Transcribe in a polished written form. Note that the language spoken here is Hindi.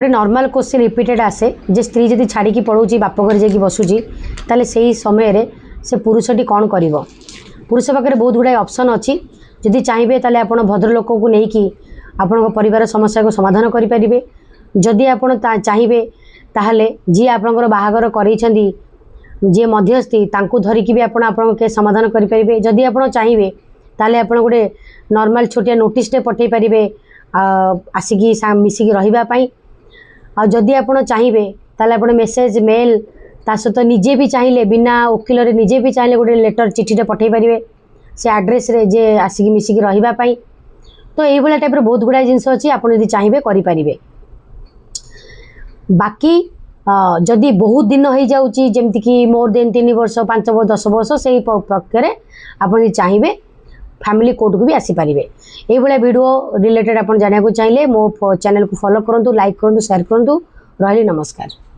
नॉर्मल क्वेश्चन रिपीटेड आसे जे स्त्री जदि छाड़ी पड़ोची बाप घर जाकि बसुची ताले से समय रे से पुरुषटी कौन कर पुरुष पाखे बहुत गुड़ाए ऑप्शन अच्छी जदि चाहिए ताले आपण भद्रलोक को लेकिन आपण परिवार समस्या को समाधान करेंगे जदि आपण चाहिए ताहले जी आपणकर बाहागर करेइछंदी जी मध्यस्थी तांको धरिकी भी आपण के समाधान करेंगे जदि आप चाहिए ताले आपण गोटे नॉर्मल छोटिया नोटिस पठे पारे आसिकी मिसिकी रही जदि आप चाहिए ताले आप मेसेज मेल ता सहित निजे भी चाहिए बिना वकिल रे निजे भी चाहिए गोटे लेटर चिठीटे पठे पारे से एड्रेस रे जे आसिकी मिसिकी रही तो ये भाया टाइप बहुत गुड़ाए जिनस अच्छी आप चाहिए करें बाकी जदि बहुत दिन हो जाऊँगी जमती कि मोर देन 3 वर्ष 5 वर्ष 10 वर्ष से प्रक्रिया आप चाहिए फैमिली कोर्ट को भी आसीपारे ये वीडियो रिलेटेड आप जानने चाहिए मो चैनल को फॉलो करूँ लाइक करूँ शेयर करूँ रही नमस्कार।